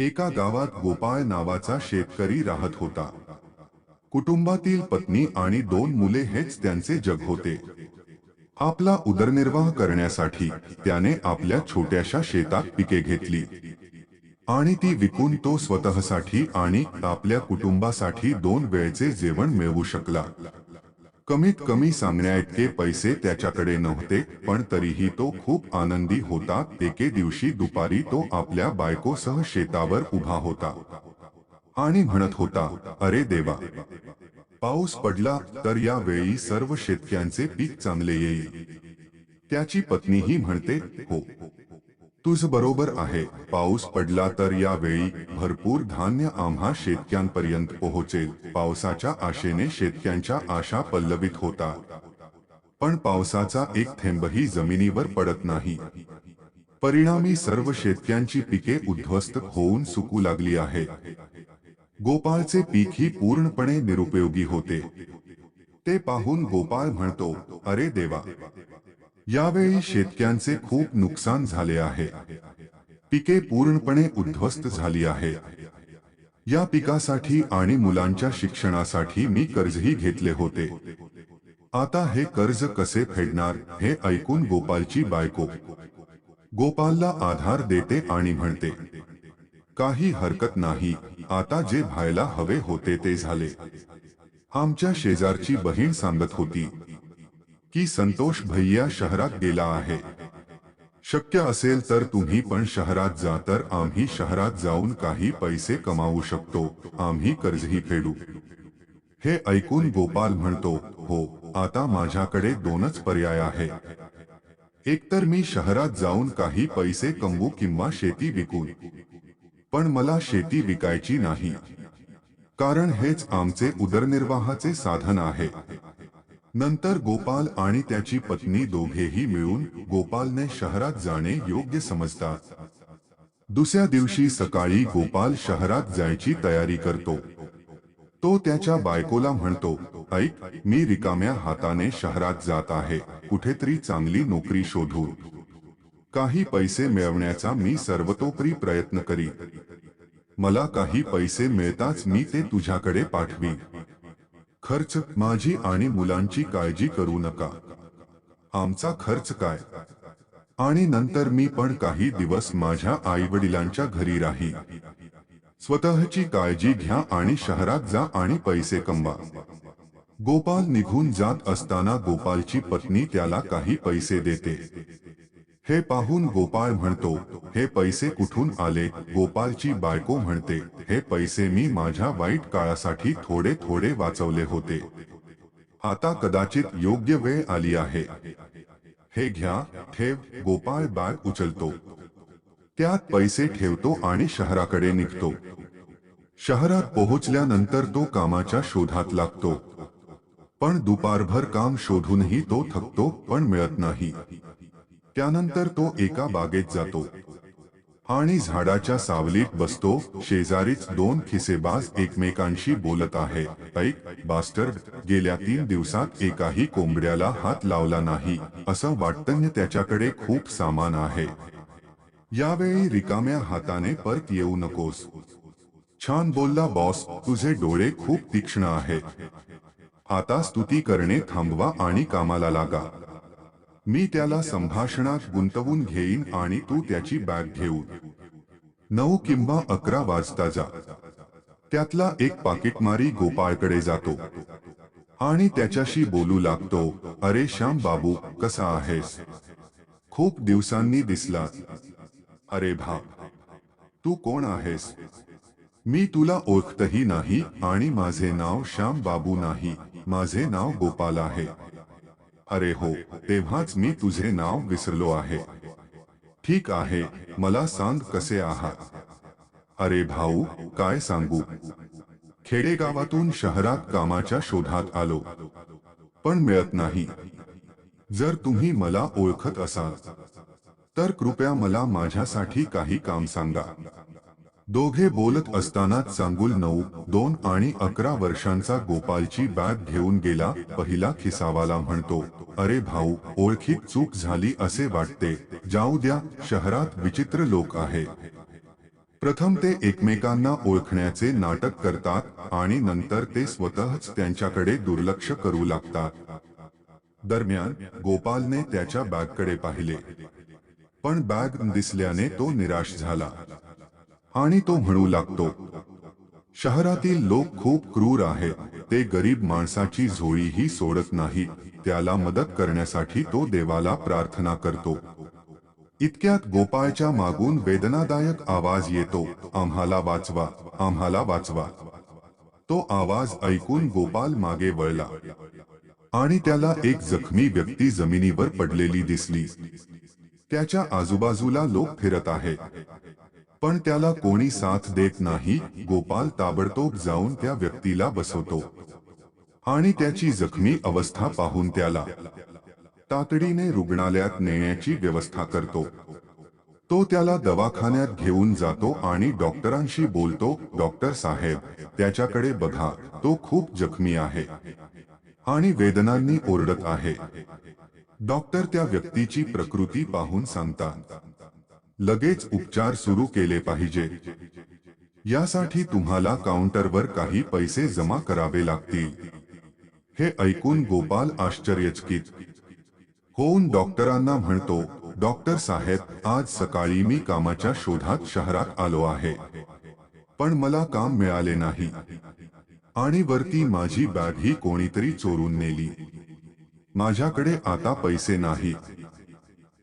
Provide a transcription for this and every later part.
एका गावात गोपाळ नावाचा शेतकरी राहत होता. कुटुंबातील पत्नी आणि 2 मुले हेच त्यांचे जग होते. आपला उदरनिर्वाह करण्यासाठी त्याने आपल्या छोट्याशा शेतात पिके घेतली आणि ती विकून तो स्वतःसाठी आणि आपल्या कुटुंबासाठी 2 वेळचे जेवण मिळवू शकला. कमीत कमी सांगण्याइतके पैसे त्याच्याकडे नव्हते, पण तरीही तो खूप आनंदी होता. एके दिवशी दुपारी तो आपल्या बायकोसह शेतावर उभा होता आणि म्हणत होता, "अरे देवा, पाऊस पडला तर या वेळी सर्व शेतकऱ्यांचे पीक चांगले येईल." त्याची पत्नीही म्हणते, "हो, तुझं बरोबर आहे. पाऊस पडला तर या वेळी भरपूर धान्य आम्हा शेतकऱ्यांपर्यंत पोहोचेल." पावसाच्या आशेने शेतकऱ्यांच्या आशा पल्लवित होता, पण पावसाचा एक थेंबही जमिनीवर पडत नाही. परिणामी सर्व शेतकऱ्यांची पिके उद्ध्वस्त होऊन सुकू लागली आहेत. गोपाळचे पीकही पूर्णपणे निरुपयोगी होते. ते पाहून गोपाळ म्हणतो, "अरे देवा, यावेळी शेतकऱ्यांचे खूप नुकसान झाले आहे. पिके पूर्णपणे उद्ध्वस्त झाली आहे. या पिकासाठी आणि मुलांच्या शिक्षणासाठी मी कर्जही घेतले होते. आता हे कर्ज कसे फेडणार?" हे ऐकून गोपालची बायको गोपालला आधार देते आणि म्हणते, "काही हरकत नाही, आता जे व्हायला हवे होते ते झाले. आमच्या शेजारची बहीण सांगत होती की संतोष भैया शहरात गेला आहे. शक्य असेल तर तुम्ही पण शहरात जा तर आम्ही शहरात जाऊन काही पैसे कमावू शकतो, आम्ही कर्जही फेडू." हे ऐकून गोपाल म्हणतो, "हो, आता माझ्याकडे 2च पर्याय आहे. एकतर मी शहरात जाऊन काही पैसे कमवू किंवा शेती विकून. पण मला शेती विकायची नाही, कारण हेच आमचे उदरनिर्वाहाचे साधन आहे." नंतर गोपाल आणि त्याची पत्नी दोघेही मिळून गोपालने शहरात जाणे योग्य समजतात. दुसऱ्या दिवशी सकाळी गोपाल शहरात जायची तयारी करतो. तो त्याच्या बायकोला म्हणतो, "ऐक, मी रिकाम्या हाताने शहरात जात आहे. कुठेतरी चांगली नोकरी शोधून काही पैसे मिळवण्याचा मी सर्वतोपरी प्रयत्न करी. मला काही पैसे मिळताच मी ते तुझ्याकडे पाठवी. खर्च, माझी आणि मुलांची काळजी करू नका. आमचा खर्च काय? आणि नंतर मी पण काही दिवस माझ्या आईवडिलांच्या घरी राही. स्वतःची काळजी घ्या आणि शहरात जा आणि पैसे कमवा." गोपाल निघून जात असताना गोपालची पत्नी त्याला काही पैसे देते. हे पाहून गोपाळ म्हणतो, "हे पैसे कुठून आले?" गोपालची बायको म्हणते, "हे पैसे मी माझ्या वाईट काळासाठी थोडे थोडे वाचवले होते. आता कदाचित योग्य वेळ आली आहे. हे घ्या, ठेव." गोपाळ बॅग उचलतो, त्यात पैसे ठेवतो आणि शहराकडे निघतो. शहरात पोहोचल्यानंतर तो कामाच्या शोधात लागतो. पण दुपारभर काम शोधूनही तो थकतो, पण मिळत नाही. त्यानंतर तो एका बागेत जातो आणि झाडाच्या सावलीत बसतो. शेजारीच 2 खिसेबाज एकमेकांशी बोलत आहे. "ऐक बास्टर्ड, गेल्या 3 दिवसात एकाही कोंबड्याला हात लावला नाही. असं वाटतं त्याच्याकडे खूप सामान आहे. यावेळी रिकाम्या हाताने परत येऊ नकोस." "छान बोलला बॉस, तुझे डोळे खूप तीक्ष्ण आहेत. आता स्तुती करणे थांबवा आणि कामाला लागा. मी त्याला संभाषणात गुंतवून घेईन आणि तू त्याची बॅग घेऊन 9 किंवा 11 वाजता जा." त्यातला एक पाकिटमारी गोपाळकडे जातो आणि त्याच्याशी बोलू लागतो, "अरे श्याम बाबू, कसा आहेस? खूप दिवसांनी दिसलास." "अरे बाप, तू कोण आहेस? मी तुला ओळखतही नाही आणि माझे नाव श्याम बाबू नाही, माझे नाव गोपाल आहे." "अरे हो, तेव्हाच मी तुझे नाव विसरलो आहे. ठीक आहे, मला सांग कसे आहात?" "अरे भाऊ, काय सांगू. खेडेगावातून शहरात कामाच्या शोधात आलो, पण मिळत नाही. जर तुम्ही मला ओळखत असाल तर कृपया मला माझ्यासाठी काही काम सांगा." दोघे बोलत असतानाच चांगुल 9, 2 आणि 11 वर्षांचा गोपालची बॅग घेऊन गेला. पहिला खिसावाला म्हणतो, "अरे भाऊ, ओळखीत चूक झाली असे वाटते, जाऊ द्या, शहरात विचित्र लोक आहे." प्रथम ते एकमेकांना ओळखण्याचे नाटक करतात आणि नंतर ते स्वतःच त्यांच्याकडे दुर्लक्ष करू लागतात. दरम्यान गोपालने त्याच्या बॅगकडे पाहिले, पण बॅग दिसल्याने तो निराश झाला आणि तो म्हणू लागतो, शहरातील लोक खूप क्रूर आहेत. ते गरीब माणसाची झोळीही सोडत नाहीत. त्याला मदत करण्यासाठी तो देवाला प्रार्थना करतो. इतक्यात गोपाळच्या मागून वेदनादायक आवाज येतो, आम्हाला वाचवा, आम्हाला वाचवा. तो आवाज ऐकून गोपाल मागे वळला आणि त्याला एक जखमी व्यक्ती जमिनीवर पडलेली दिसली. त्याच्या आजूबाजूला लोक फिरत आहेत, पण त्याला कोणी साथ देत नाही. गोपाल ताबडतोब जाऊन त्या व्यक्तीला बसवतो आणि त्याची जखमी अवस्था पाहून त्याला तातडीने रुग्णालयात नेण्याची व्यवस्था करतो. तो त्याला दवाखान्यात घेऊन जातो आणि डॉक्टरांशी बोलतो, डॉक्टर साहेब, त्याच्याकडे बघा, तो खूप जखमी आहे आणि वेदनांनी ओरडत आहे. डॉक्टर त्या व्यक्तीची प्रकृती पाहून सांगतात, लगेच उपचार सुरू केले पाहिजे. यासाठी तुम्हाला काउंटरवर काही पैसे जमा करावे लागतील. हे ऐकून गोपाल आश्चर्यचकित होऊन डॉक्टरांना म्हणतो, डॉक्टर साहेब, आज सकाळी मी कामाच्या शोधात शहरात आलो आहे, पण मला काम मिळाले नाही आणि वरती माझी बॅगही कोणीतरी चोरून नेली. माझ्याकडे आता पैसे नाहीत.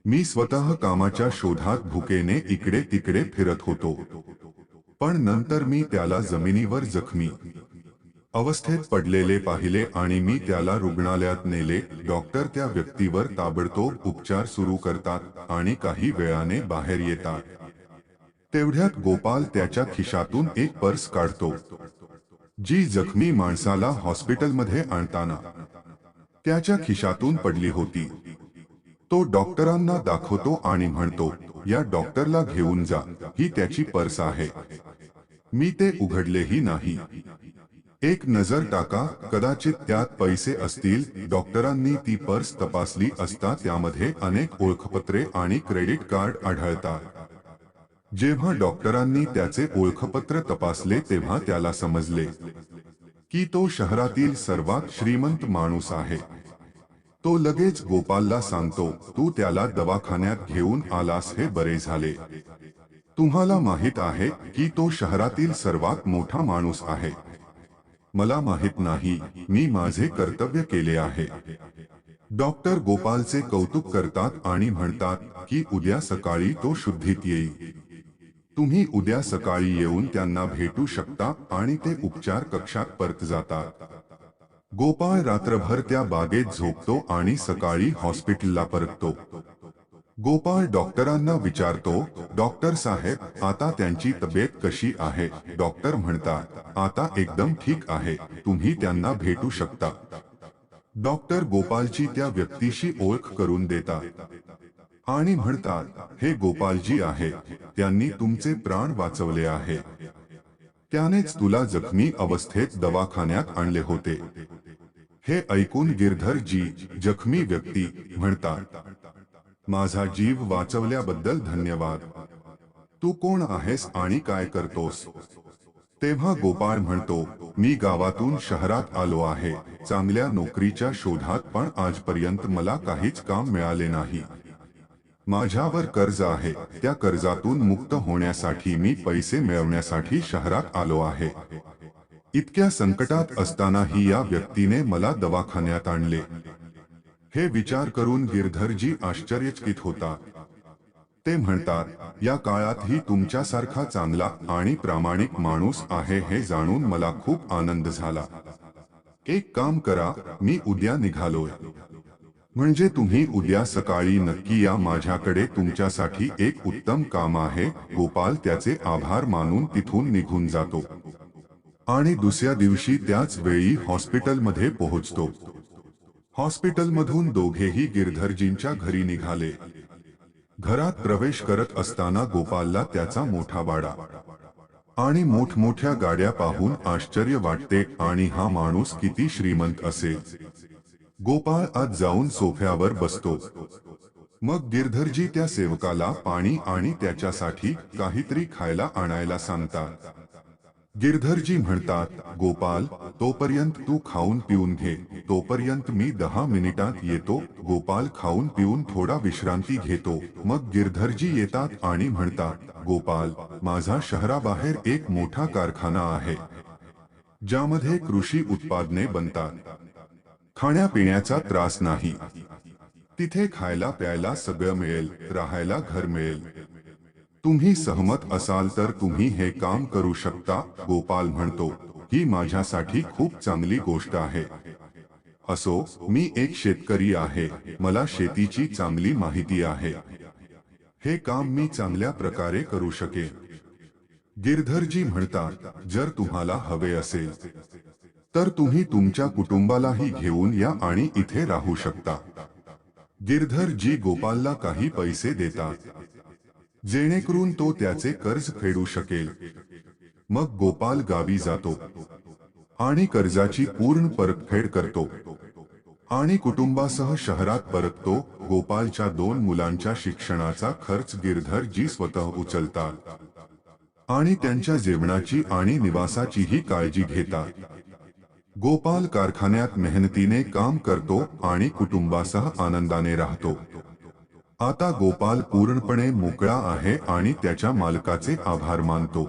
मी स्वतः कामाच्या शोधात भुकेने इकडे तिकडे फिरत होतो, पण नंतर मी त्याला जमिनीवर जखमी अवस्थेत पडलेले पाहिले आणि मी त्याला रुग्णालयात नेले. डॉक्टर त्या व्यक्तीवर ताबडतोब उपचार सुरू करतात आणि काही वेळाने बाहेर येतात. तेवढ्यात गोपाल त्याच्या खिशातून एक पर्स काढतो, जी जखमी माणसाला हॉस्पिटलमध्ये आणताना त्याच्या खिशातून पडली होती. तो डॉक्टरांना दाखवतो आणि म्हणतो, या डॉक्टरला घेऊन जा, ही त्याची पर्स आहे. मी ते उघडलेही नाही. एक नजर टाका, कदाचित त्यात पैसे असतील. डॉक्टरांनी ती पर्स तपासली असता त्यामध्ये अनेक ओळखपत्रे आणि क्रेडिट कार्ड आढळतात. जेव्हा डॉक्टरांनी त्याचे ओळखपत्र तपासले तेव्हा त्याला समजले की तो शहरातील सर्वात श्रीमंत माणूस आहे. तो लगेच गोपालला सांगतो, तू त्याला दवाखान्यात घेऊन आलास हे बरे झाले. तुम्हाला माहित आहे की तो शहरातील सर्वात मोठा माणूस आहे. मला माहित नाही, मी माझे कर्तव्य केले आहे. डॉक्टर गोपालचे कौतुक करतात आणि म्हणतात की उद्या सकाळी तो शुद्धीत येईल. तुम्ही उद्या सकाळी येऊन त्यांना भेटू शकता आणि ते उपचार कक्षात परत जातात. गोपाळ रात्रभर त्या बागेत झोपतो आणि सकाळी हॉस्पिटलला परततो. गोपाळ डॉक्टरांना विचारतो, डॉक्टर साहेब, आता त्यांची तब्येत कशी आहे? डॉक्टर म्हणतात, आता एकदम ठीक आहे, तुम्ही त्यांना भेटू शकता. डॉक्टर गोपालची त्या व्यक्तीशी ओळख करून देतात आणि म्हणतात, हे गोपालजी आहे, त्यांनी तुमचे प्राण वाचवले आहे. त्यानेच तुला जखमी अवस्थेत दवाखान्यात आणले होते. हे ऐकून गिरधरजी, जखमी व्यक्ती, म्हणतात, माझा जीव वाचवल्याबद्दल धन्यवाद. तू कोण आहेस आणि काय करतोस? तेव्हा गोपाळ म्हणतो, मी गावातून शहरात आलो आहे, चांगल्या नोकरीच्या शोधात, पण आजपर्यंत मला काहीच काम मिळाले नाही. माझ्यावर कर्ज आहे. त्या कर्जातून मुक्त होण्यासाठी मी पैसे मिळवण्यासाठी शहरात आलो आहे. इतक्या संकटात असतानाही या व्यक्तीने मला दवाखान्यात आणले. हे विचार करून गिरधरजी आश्चर्यचकित होतात. ते म्हणतात, या काळातही तुमच्यासारखा चांगला आणि प्रामाणिक माणूस आहे हे जाणून मला खूप आनंद झाला. एक काम करा, मी उद्या निघालोय. म्हणजे तुम्ही उद्या सकाळी नक्की या, माझ्याकडे तुमच्यासाठी एक उत्तम काम आहे. गोपाल त्याचे आभार मानून तिथून निघून जातो आणि दुसऱ्या दिवशी त्याच वेळी हॉस्पिटलमध्ये पोहोचतो. हॉस्पिटलमधून दोघेही गिरधरजींच्या घरी निघाले. घरात प्रवेश करत असताना गोपालला त्याचा मोठा वाडा आणि मोठमोठ्या गाड्या पाहून आश्चर्य वाटते आणि हा माणूस किती श्रीमंत असेल. गोपाळ आत जाऊन सोफ्यावर बसतो. मग गिरधरजी त्या सेवकाला पाणी आणि त्याच्यासाठी काहीतरी खायला आणायला सांगतात. गिरधरजी म्हणतात, गोपाल, तोपर्यंत तू खाऊन पिऊन घे, तोपर्यंत मी 10 मिनिटात येतो. गोपाल खाऊन पिऊन थोडा विश्रांती घेतो. मग गिरधरजी येतात आणि म्हणतात, गोपाल, माझा शहराबाहेर एक मोठा कारखाना आहे, ज्यामध्ये कृषी उत्पादने बनतात. खाण्यापिण्याचा त्रास नाही. तिथे खायला प्यायला सगळं मिळेल, राहायला घर मिळेल. तुम्ही सहमत असाल तर तुम्ही हे काम करू शकता. गोपाल म्हणतो, ही माझ्यासाठी खूप चांगली गोष्ट आहे. असो, मी एक शेतकरी आहे, मला शेतीची चांगली माहिती आहे. हे काम मी चांगल्या प्रकारे करू शकेन. गिरधरजी म्हणतात, जर तुम्हाला हवे असेल तर तुम्ही तुमच्या कुटुंबालाही घेऊन या आणि इथे राहू शकता. गिरधरजी गोपालला काही पैसे देतात, जेणेकरून तो त्याचे कर्ज फेडू शकेल. मग गोपाल गावी जातो आणि कर्जाची पूर्ण परतफेड करतो आणि कुटुंबासह शहरात परततो. गोपालच्या 2 मुलांच्या शिक्षणाचा खर्च गिरधरजी स्वतः उचलतात आणि त्यांच्या जेवणाची आणि निवासाचीही काळजी घेतात. गोपाल कारखान्यात मेहनतीने काम करतो आणि कुटुंबासह आनंदाने राहतो. आता गोपाल पूर्णपणे मोकळा आहे आणि त्याच्या मालकाचे आभार मानतो.